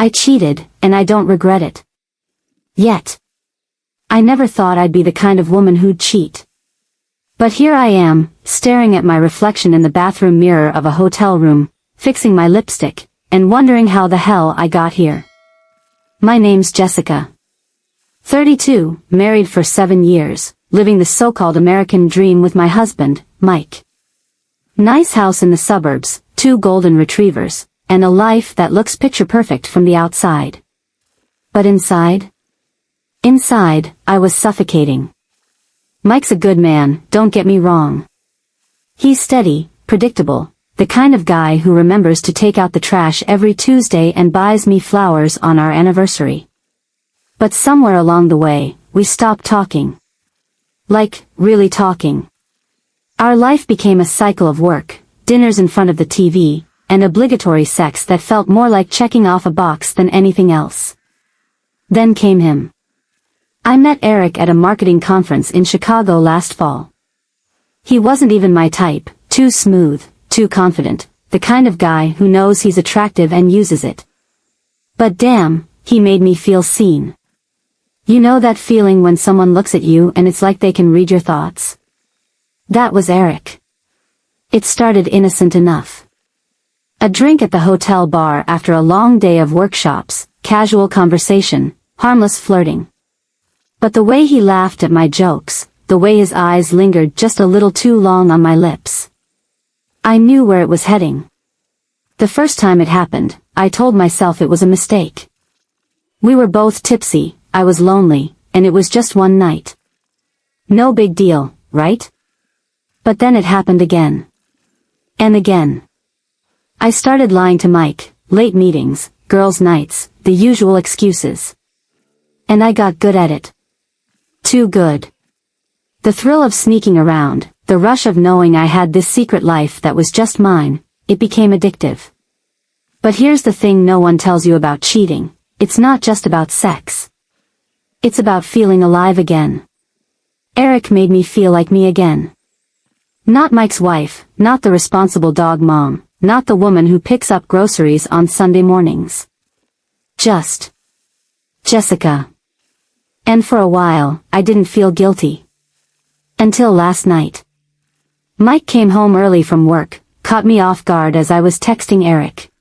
I cheated, and I don't regret it. Yet. I never thought I'd be the kind of woman who'd cheat. But here I am, staring at my reflection in the bathroom mirror of a hotel room, fixing my lipstick, and wondering how the hell I got here. My name's Jessica. 32, married for 7 years, living the so-called American dream with my husband, Mike. Nice house in the suburbs, 2 golden retrievers, and a life that looks picture-perfect from the outside. But inside? Inside, I was suffocating. Mike's a good man, don't get me wrong. He's steady, predictable, the kind of guy who remembers to take out the trash every Tuesday and buys me flowers on our anniversary. But somewhere along the way, we stopped talking. Like, really talking. Our life became a cycle of work, dinners in front of the TV, and obligatory sex that felt more like checking off a box than anything else. Then came him. I met Eric at a marketing conference in Chicago last fall. He wasn't even my type, too smooth, too confident, the kind of guy who knows he's attractive and uses it. But damn, he made me feel seen. You know that feeling when someone looks at you and it's like they can read your thoughts? That was Eric. It started innocent enough. A drink at the hotel bar after a long day of workshops, casual conversation, harmless flirting. But the way he laughed at my jokes, the way his eyes lingered just a little too long on my lips. I knew where it was heading. The first time it happened, I told myself it was a mistake. We were both tipsy, I was lonely, and it was just one night. No big deal, right? But then it happened again. And again. I started lying to Mike, late meetings, girls' nights, the usual excuses. And I got good at it. Too good. The thrill of sneaking around, the rush of knowing I had this secret life that was just mine, it became addictive. But here's the thing no one tells you about cheating, it's not just about sex. It's about feeling alive again. Eric made me feel like me again. Not Mike's wife, not the responsible dog mom, not the woman who picks up groceries on Sunday mornings. Just Jessica. And for a while, I didn't feel guilty. Until last night. Mike came home early from work, caught me off guard as I was texting Eric.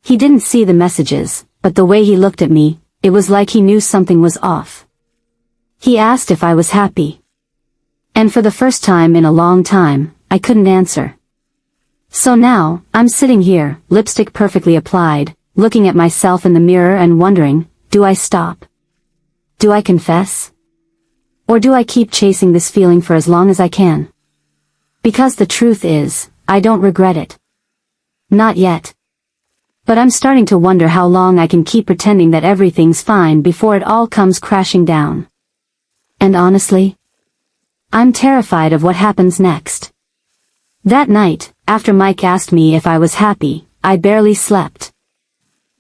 He didn't see the messages, but the way he looked at me, it was like he knew something was off. He asked if I was happy. And for the first time in a long time, I couldn't answer. So now, I'm sitting here, lipstick perfectly applied, looking at myself in the mirror and wondering, do I stop? Do I confess? Or do I keep chasing this feeling for as long as I can? Because the truth is, I don't regret it. Not yet. But I'm starting to wonder how long I can keep pretending that everything's fine before it all comes crashing down. And honestly, I'm terrified of what happens next. That night, after Mike asked me if I was happy, I barely slept.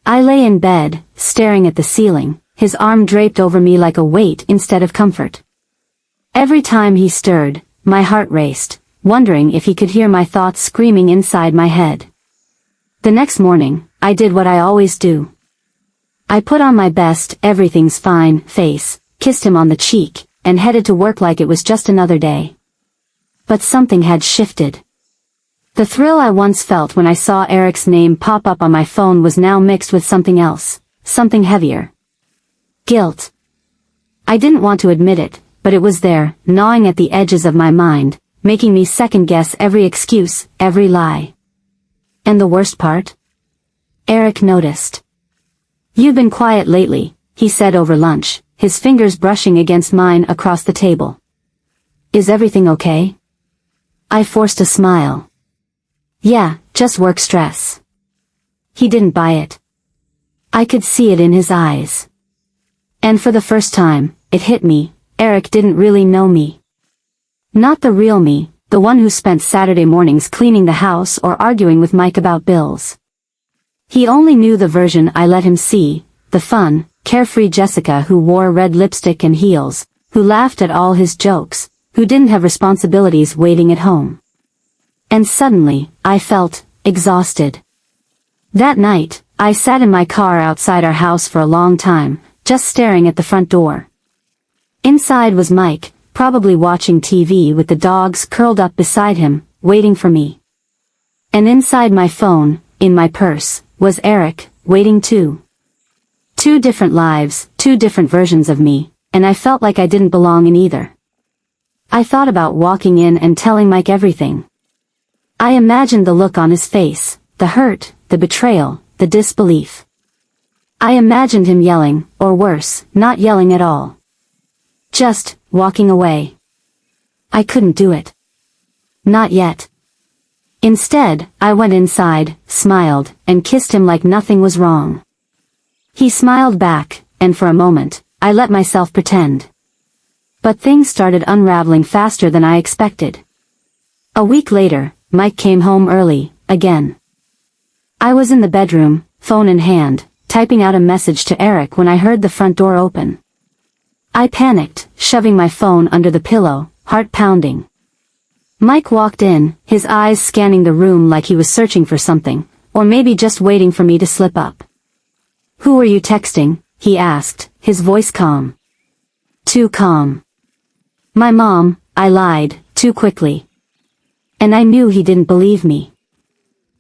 I lay in bed, staring at the ceiling, his arm draped over me like a weight instead of comfort. Every time he stirred, my heart raced, wondering if he could hear my thoughts screaming inside my head. The next morning, I did what I always do. I put on my best everything's fine face, kissed him on the cheek, and headed to work like it was just another day. But something had shifted. The thrill I once felt when I saw Eric's name pop up on my phone was now mixed with something else, something heavier. Guilt. I didn't want to admit it, but it was there, gnawing at the edges of my mind, making me second-guess every excuse, every lie. And the worst part? Eric noticed. "You've been quiet lately," he said over lunch, his fingers brushing against mine across the table. "Is everything okay?" I forced a smile. "Yeah, just work stress." He didn't buy it. I could see it in his eyes. And for the first time, it hit me, Eric didn't really know me. Not the real me, the one who spent Saturday mornings cleaning the house or arguing with Mike about bills. He only knew the version I let him see, the fun, carefree Jessica who wore red lipstick and heels, who laughed at all his jokes, who didn't have responsibilities waiting at home. And suddenly, I felt exhausted. That night, I sat in my car outside our house for a long time, just staring at the front door. Inside was Mike, probably watching TV with the dogs curled up beside him, waiting for me. And inside my phone, in my purse, was Eric, waiting too. Two different lives, two different versions of me, and I felt like I didn't belong in either. I thought about walking in and telling Mike everything. I imagined the look on his face, the hurt, the betrayal, the disbelief. I imagined him yelling, or worse, not yelling at all. Just walking away. I couldn't do it. Not yet. Instead, I went inside, smiled, and kissed him like nothing was wrong. He smiled back, and for a moment, I let myself pretend. But things started unraveling faster than I expected. A week later, Mike came home early, again. I was in the bedroom, phone in hand, typing out a message to Eric when I heard the front door open. I panicked, shoving my phone under the pillow, heart pounding. Mike walked in, his eyes scanning the room like he was searching for something, or maybe just waiting for me to slip up. "Who are you texting?" he asked, his voice calm. Too calm. "My mom," I lied, too quickly. And I knew he didn't believe me.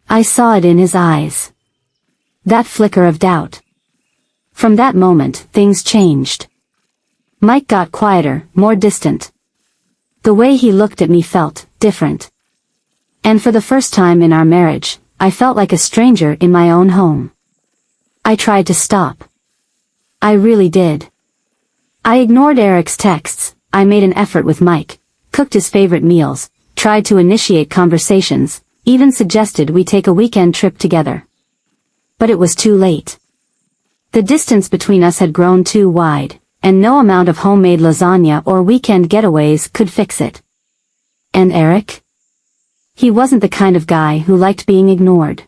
I saw it in his eyes. That flicker of doubt. From that moment, things changed. Mike got quieter, more distant. The way he looked at me felt different. And for the first time in our marriage, I felt like a stranger in my own home. I tried to stop. I really did. I ignored Eric's texts, I made an effort with Mike, cooked his favorite meals, tried to initiate conversations, even suggested we take a weekend trip together. But it was too late. The distance between us had grown too wide, and no amount of homemade lasagna or weekend getaways could fix it. And Eric? He wasn't the kind of guy who liked being ignored.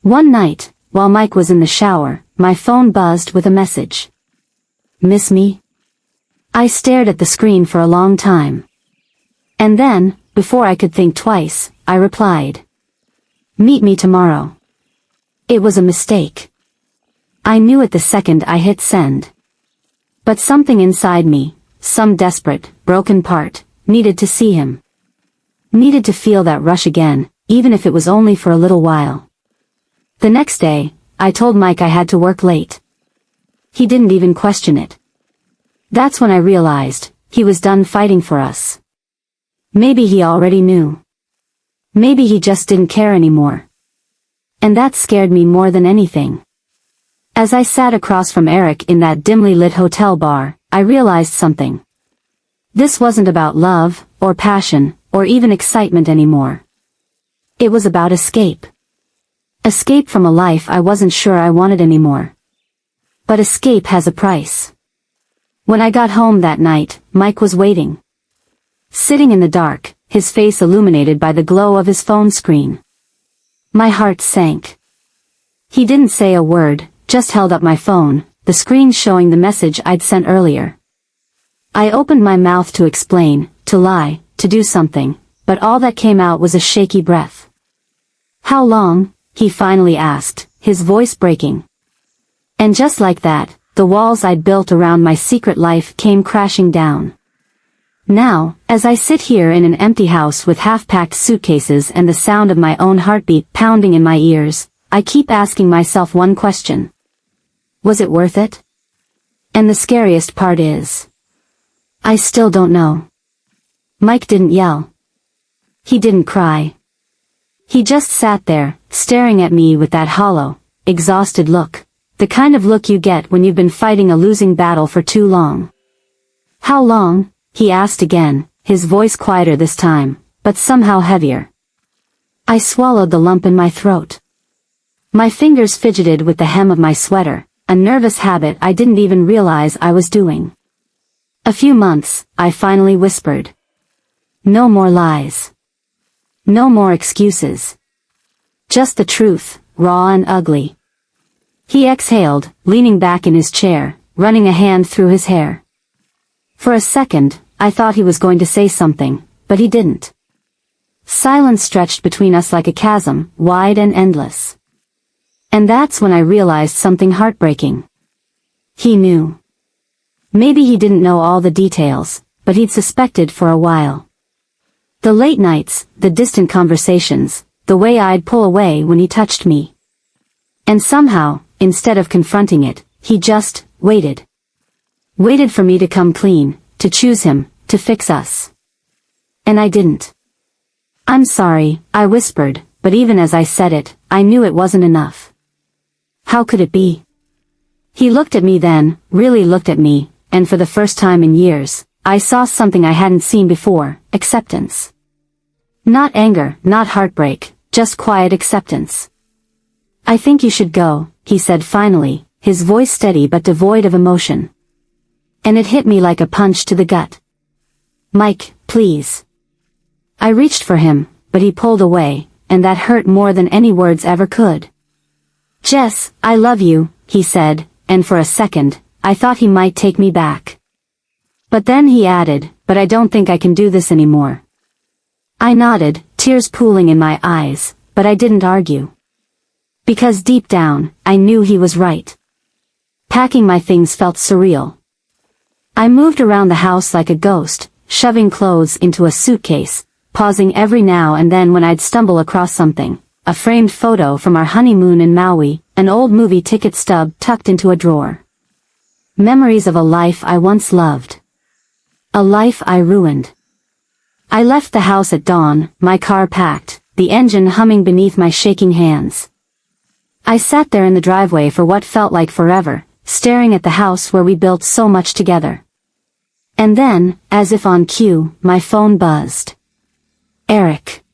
One night, while Mike was in the shower, my phone buzzed with a message. "Miss me?" I stared at the screen for a long time. And then, before I could think twice, I replied. "Meet me tomorrow." It was a mistake. I knew it the second I hit send. But something inside me, some desperate, broken part, needed to see him. Needed to feel that rush again, even if it was only for a little while. The next day, I told Mike I had to work late. He didn't even question it. That's when I realized, he was done fighting for us. Maybe he already knew. Maybe he just didn't care anymore. And that scared me more than anything. As I sat across from Eric in that dimly lit hotel bar, I realized something. This wasn't about love, or passion, or even excitement anymore. It was about escape. Escape from a life I wasn't sure I wanted anymore. But escape has a price. When I got home that night, Mike was waiting. Sitting in the dark, his face illuminated by the glow of his phone screen. My heart sank. He didn't say a word, just held up my phone, the screen showing the message I'd sent earlier. I opened my mouth to explain, to lie, to do something, but all that came out was a shaky breath. "How long?" he finally asked, his voice breaking. And just like that, the walls I'd built around my secret life came crashing down. Now, as I sit here in an empty house with half-packed suitcases and the sound of my own heartbeat pounding in my ears, I keep asking myself one question. Was it worth it? And the scariest part is, I still don't know. Mike didn't yell. He didn't cry. He just sat there, staring at me with that hollow, exhausted look, the kind of look you get when you've been fighting a losing battle for too long. "How long?" he asked again, his voice quieter this time, but somehow heavier. I swallowed the lump in my throat. My fingers fidgeted with the hem of my sweater, a nervous habit I didn't even realize I was doing. "A few months," I finally whispered. "No more lies. No more excuses. Just the truth, raw and ugly." He exhaled, leaning back in his chair, running a hand through his hair. For a second, I thought he was going to say something, but he didn't. Silence stretched between us like a chasm, wide and endless. And that's when I realized something heartbreaking. He knew. Maybe he didn't know all the details, but he'd suspected for a while. The late nights, the distant conversations, the way I'd pull away when he touched me. And somehow, instead of confronting it, he just waited. Waited for me to come clean, to choose him, to fix us. And I didn't. "I'm sorry," I whispered, but even as I said it, I knew it wasn't enough. How could it be? He looked at me then, really looked at me, and for the first time in years, I saw something I hadn't seen before: acceptance. Not anger, not heartbreak, just quiet acceptance. "I think you should go," he said finally, his voice steady but devoid of emotion. And it hit me like a punch to the gut. "Mike, please." I reached for him, but he pulled away, and that hurt more than any words ever could. "Jess, I love you," he said, and for a second, I thought he might take me back. But then he added, "But I don't think I can do this anymore." I nodded, tears pooling in my eyes, but I didn't argue. Because deep down, I knew he was right. Packing my things felt surreal. I moved around the house like a ghost, shoving clothes into a suitcase, pausing every now and then when I'd stumble across something: a framed photo from our honeymoon in Maui, an old movie ticket stub tucked into a drawer. Memories of a life I once loved. A life I ruined. I left the house at dawn, my car packed, the engine humming beneath my shaking hands. I sat there in the driveway for what felt like forever, staring at the house where we built so much together. And then, as if on cue, my phone buzzed. Eric.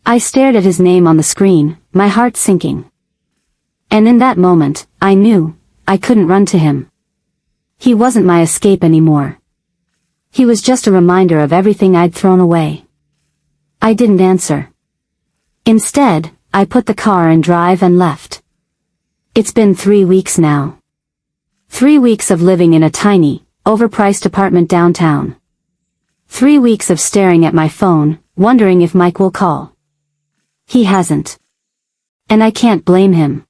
I stared at his name on the screen, my heart sinking. And in that moment, I knew, I couldn't run to him. He wasn't my escape anymore. He was just a reminder of everything I'd thrown away. I didn't answer. Instead, I put the car in drive and left. It's been 3 weeks now. 3 weeks of living in a tiny, overpriced apartment downtown. 3 weeks of staring at my phone, wondering if Mike will call. He hasn't. And I can't blame him.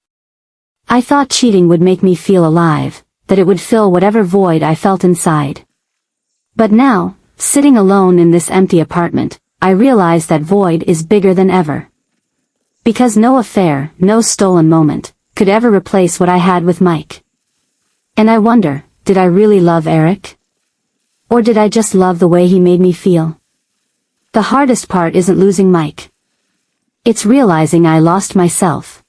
I thought cheating would make me feel alive, that it would fill whatever void I felt inside. But now, sitting alone in this empty apartment, I realize that void is bigger than ever. Because no affair, no stolen moment, could ever replace what I had with Mike. And I wonder, did I really love Eric? Or did I just love the way he made me feel? The hardest part isn't losing Mike. It's realizing I lost myself.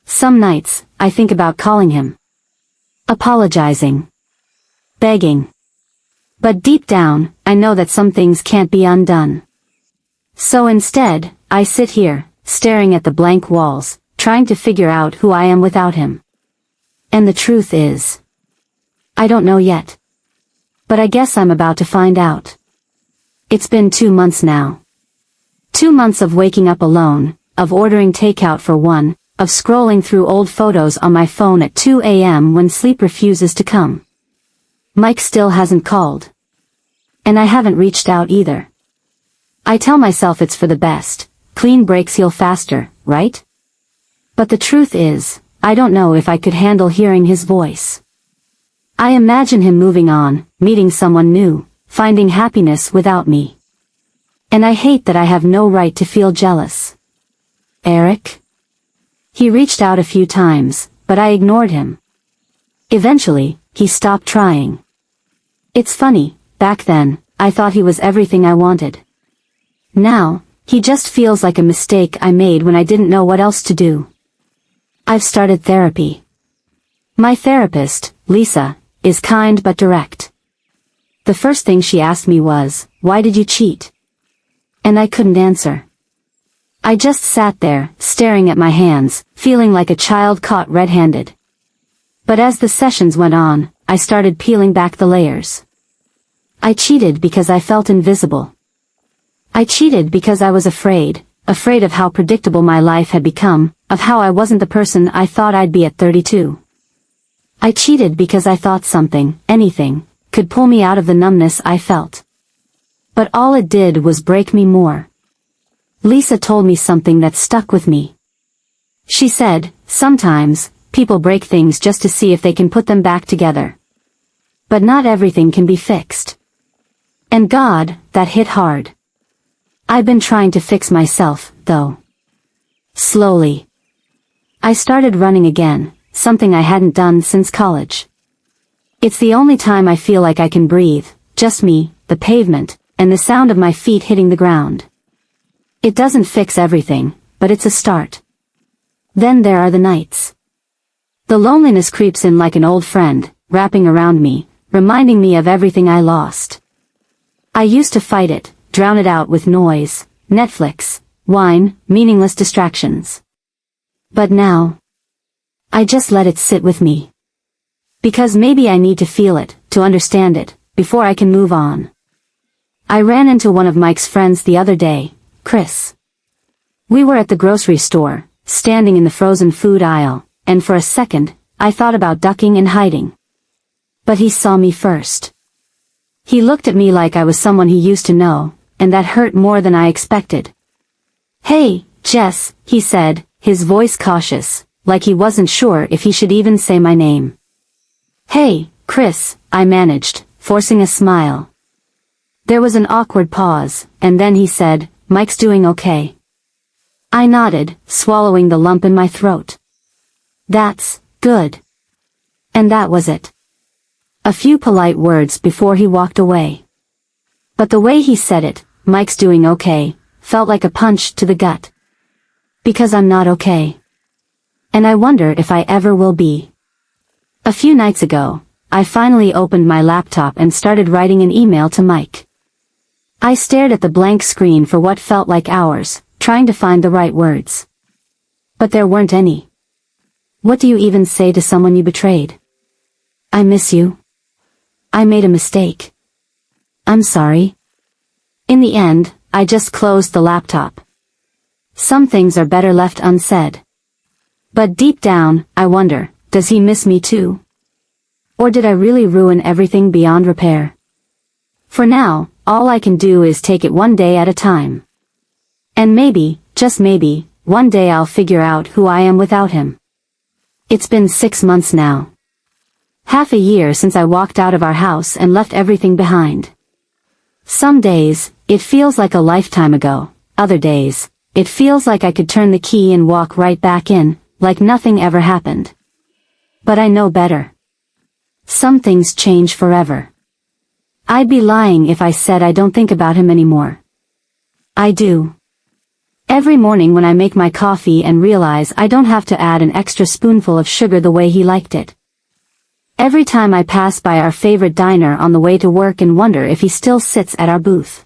Some nights, I think about calling him. Apologizing. Begging. But deep down, I know that some things can't be undone. So instead, I sit here, staring at the blank walls, trying to figure out who I am without him. And the truth is, I don't know yet. But I guess I'm about to find out. It's been 2 months now. 2 months of waking up alone, of ordering takeout for one, of scrolling through old photos on my phone at 2 a.m. when sleep refuses to come. Mike still hasn't called. And I haven't reached out either. I tell myself it's for the best, clean breaks heal faster, right? But the truth is, I don't know if I could handle hearing his voice. I imagine him moving on, meeting someone new, finding happiness without me. And I hate that I have no right to feel jealous. Eric? He reached out a few times, but I ignored him. Eventually, he stopped trying. It's funny, back then, I thought he was everything I wanted. Now, he just feels like a mistake I made when I didn't know what else to do. I've started therapy. My therapist, Lisa, is kind but direct. The first thing she asked me was, "Why did you cheat?" And I couldn't answer. I just sat there, staring at my hands, feeling like a child caught red-handed. But as the sessions went on, I started peeling back the layers. I cheated because I felt invisible. I cheated because I was afraid of how predictable my life had become, of how I wasn't the person I thought I'd be at 32. I cheated because I thought something, anything, could pull me out of the numbness I felt. But all it did was break me more. Lisa told me something that stuck with me. She said, sometimes, people break things just to see if they can put them back together. But not everything can be fixed. And God, that hit hard. I've been trying to fix myself, though. Slowly. I started running again, something I hadn't done since college. It's the only time I feel like I can breathe, just me, the pavement, and the sound of my feet hitting the ground. It doesn't fix everything, but it's a start. Then there are the nights. The loneliness creeps in like an old friend, wrapping around me, reminding me of everything I lost. I used to fight it, drown it out with noise, Netflix, wine, meaningless distractions. But now, I just let it sit with me. Because maybe I need to feel it, to understand it, before I can move on. I ran into one of Mike's friends the other day, Chris. We were at the grocery store, standing in the frozen food aisle, and for a second, I thought about ducking and hiding. But he saw me first. He looked at me like I was someone he used to know, and that hurt more than I expected. "Hey, Jess," he said, his voice cautious, like he wasn't sure if he should even say my name. "Hey, Chris," I managed, forcing a smile. There was an awkward pause, and then he said, "Mike's doing okay." I nodded, swallowing the lump in my throat. "That's good." And that was it. A few polite words before he walked away. But the way he said it, "Mike's doing okay," felt like a punch to the gut. Because I'm not okay. And I wonder if I ever will be. A few nights ago, I finally opened my laptop and started writing an email to Mike. I stared at the blank screen for what felt like hours, trying to find the right words. But there weren't any. What do you even say to someone you betrayed? "I miss you. I made a mistake. I'm sorry." In the end, I just closed the laptop. Some things are better left unsaid. But deep down, I wonder, does he miss me too? Or did I really ruin everything beyond repair? For now, all I can do is take it one day at a time. And maybe, just maybe, one day I'll figure out who I am without him. It's been 6 months now. Half a year since I walked out of our house and left everything behind. Some days, it feels like a lifetime ago. Other days, it feels like I could turn the key and walk right back in, like nothing ever happened. But I know better. Some things change forever. I'd be lying if I said I don't think about him anymore. I do. Every morning when I make my coffee and realize I don't have to add an extra spoonful of sugar the way he liked it. Every time I pass by our favorite diner on the way to work and wonder if he still sits at our booth.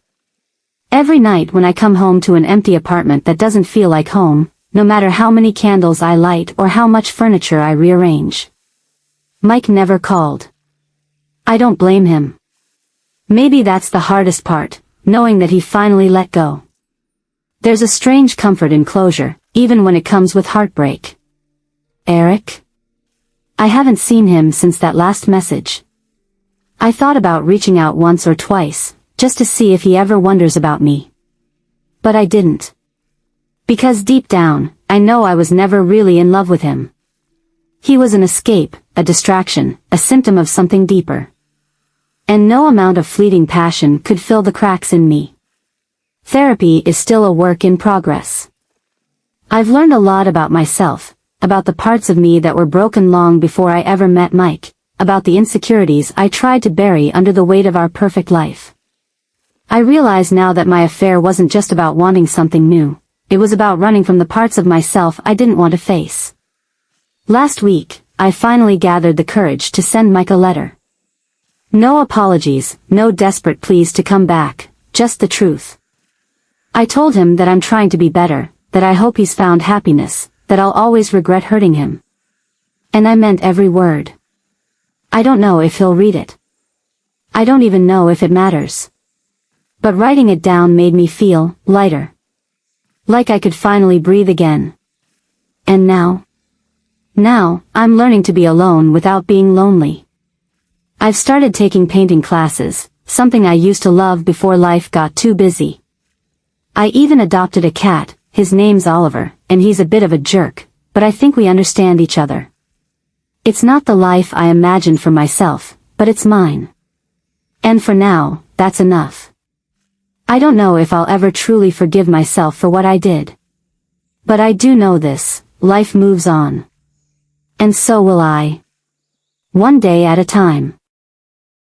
Every night when I come home to an empty apartment that doesn't feel like home, no matter how many candles I light or how much furniture I rearrange. Mike never called. I don't blame him. Maybe that's the hardest part, knowing that he finally let go. There's a strange comfort in closure, even when it comes with heartbreak. Eric? I haven't seen him since that last message. I thought about reaching out once or twice, just to see if he ever wonders about me. But I didn't. Because deep down, I know I was never really in love with him. He was an escape, a distraction, a symptom of something deeper. And no amount of fleeting passion could fill the cracks in me. Therapy is still a work in progress. I've learned a lot about myself, about the parts of me that were broken long before I ever met Mike, about the insecurities I tried to bury under the weight of our perfect life. I realize now that my affair wasn't just about wanting something new, it was about running from the parts of myself I didn't want to face. Last week, I finally gathered the courage to send Mike a letter. No apologies, no desperate pleas to come back, just the truth. I told him that I'm trying to be better, that I hope he's found happiness, that I'll always regret hurting him. And I meant every word. I don't know if he'll read it. I don't even know if it matters. But writing it down made me feel lighter. Like I could finally breathe again. And now? Now, I'm learning to be alone without being lonely. I've started taking painting classes, something I used to love before life got too busy. I even adopted a cat, his name's Oliver, and he's a bit of a jerk, but I think we understand each other. It's not the life I imagined for myself, but it's mine. And for now, that's enough. I don't know if I'll ever truly forgive myself for what I did. But I do know this, life moves on. And so will I. One day at a time.